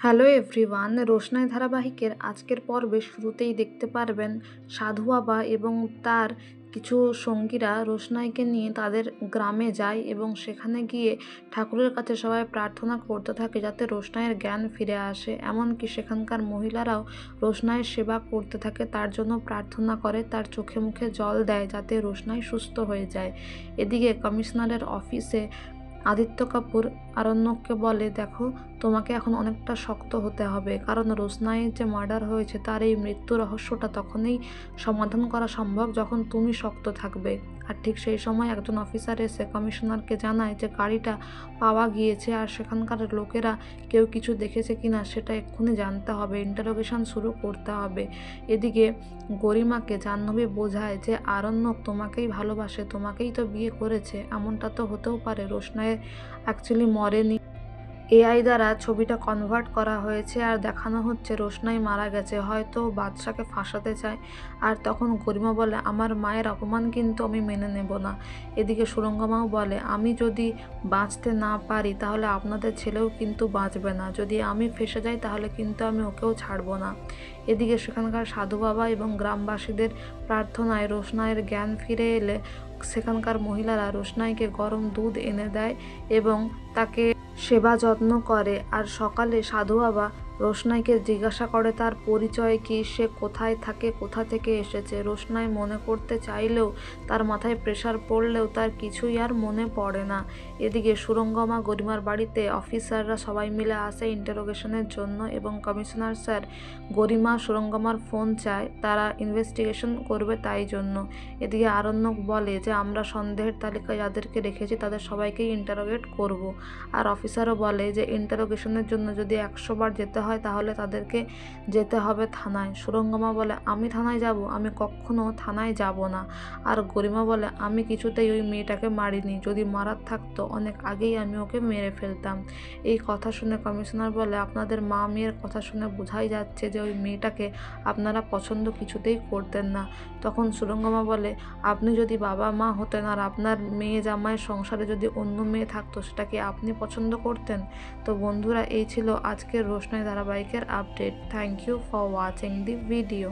Hello everyone, রোশনাই ধারাবাহিকের আজকের পর্বে শুরুতেই দেখতে পারবেন সাধু বাবা এবং তার কিছু সঙ্গীরা রোশনাইকে নিয়ে তাদের গ্রামে যায় এবং সেখানে গিয়ে ঠাকুরের কাছে সবাই প্রার্থনা করতে থাকে যাতে রোশনাইয়ের জ্ঞান ফিরে আসে। এমনকি সেখানকার মহিলারাও রোশনাইয়ের সেবা করতে থাকে, তার জন্য প্রার্থনা করে, তার চোখে মুখে জল দেয় যাতে রোশনাই সুস্থ হয়ে যায়। এদিকে কমিশনারের অফিসে আদিত্য কাপুর আরণ্যককে বলে, দেখো, তোমাকে এখন অনেকটা শক্ত হতে হবে, কারণ রোশনাইয়ের যে মার্ডার হয়েছে তার এই মৃত্যু রহস্যটা তখনই সমাধান করা সম্ভব যখন তুমি শক্ত থাকবে। আর ঠিক সেই সময় একজন অফিসার এসে কমিশনারকে জানায় যে গাড়িটা পাওয়া গিয়েছে আর সেখানকার লোকেরা কেউ কিছু দেখেছে কিনা সেটা এক্ষুনি জানতে হবে, ইন্টারোগেশন শুরু করতে হবে। এদিকে গরিমাকে জাহ্নবী বোঝায় যে আরণ্যক তোমাকেই ভালোবাসে, তোমাকেই তো বিয়ে করেছে, এমনটা তো হতেও পারে রোশনাই অ্যাকচুয়ালি মরেনি, এআই দ্বারা ছবিটা কনভার্ট করা হয়েছে আর দেখানো হচ্ছে রোশনাই মারা গেছে, হয়তো বাদশাকে ফাঁসাতে চায়। আর তখন গরিমা বলে, আমার মায়ের অপমান কিন্তু আমি মেনে নেব না। এদিকে সুরঙ্গমাও বলে, আমি যদি বাঁচতে না পারি তাহলে আপনাদের ছেলেও কিন্তু বাঁচবে না, যদি আমি ফেঁসে যাই তাহলে কিন্তু আমি ওকেও ছাড়বো না। এদিকে সেখানকার সাধু বাবা এবং গ্রামবাসীদের প্রার্থনায় রোশনাইয়ের জ্ঞান ফিরে এলে সেখানকার মহিলারা রোশনাইকে গরম দুধ এনে দেয় এবং তাকে সেবা যত্ন করে। আর সকালে সাধু বাবা রোশনাইকে জিজ্ঞাসা করে তার পরিচয় কি, সে কোথায় থাকে, কোথা থেকে এসেছে। রোশনাই মনে করতে চাইলেও তার মাথায় প্রেশার পড়লেও তার কিছুই আর মনে পড়ে না। এদিকে সুরঙ্গমা গরিমার বাড়িতে অফিসাররা সবাই মিলে আসে ইন্টারোগেশনের জন্য এবং কমিশনার স্যার গরিমা সুরঙ্গমার ফোন চায়, তারা ইনভেস্টিগেশন করবে তাই জন্য। এদিকে আরণ্যক বলে যে আমরা সন্দেহের তালিকায় যাদেরকে রেখেছি তাদের সবাইকেই ইন্টারোগেট করব। আর অফিসারও বলে যে ইন্টারোগেশনের জন্য যদি 100 বার যেতে হয় তাহলে তাদেরকে যেতে হবে থানায়। সুরঙ্গমা বলে, আমি থানায় যাব? আমি কখনো থানায় যাব না। আর গরিমা বলে, আমি কিছুতেই ওই মেয়েটাকে মারিনি, যদি মারার থাকতো অনেক আগেই আমি ওকে মেরে ফেলতাম। এই কথা শুনে কমিশনার বলে, আপনাদের মা মেয়ের কথা শুনে বোঝাই যাচ্ছে যে ওই মেয়েটাকে আপনারা পছন্দ কিছুতেই করতেন না। তখন সুরঙ্গমা বলে, আপনি যদি বাবা মা হতেন আর আপনার মেয়ে জামাইয়ের সংসারে যদি অন্য মেয়ে থাকতো সেটা কি আপনি পছন্দ করতেন? তো বন্ধুরা, এই ছিল আজকের রোশনাই ধারাবাহিকের update. Thank you for watching the video.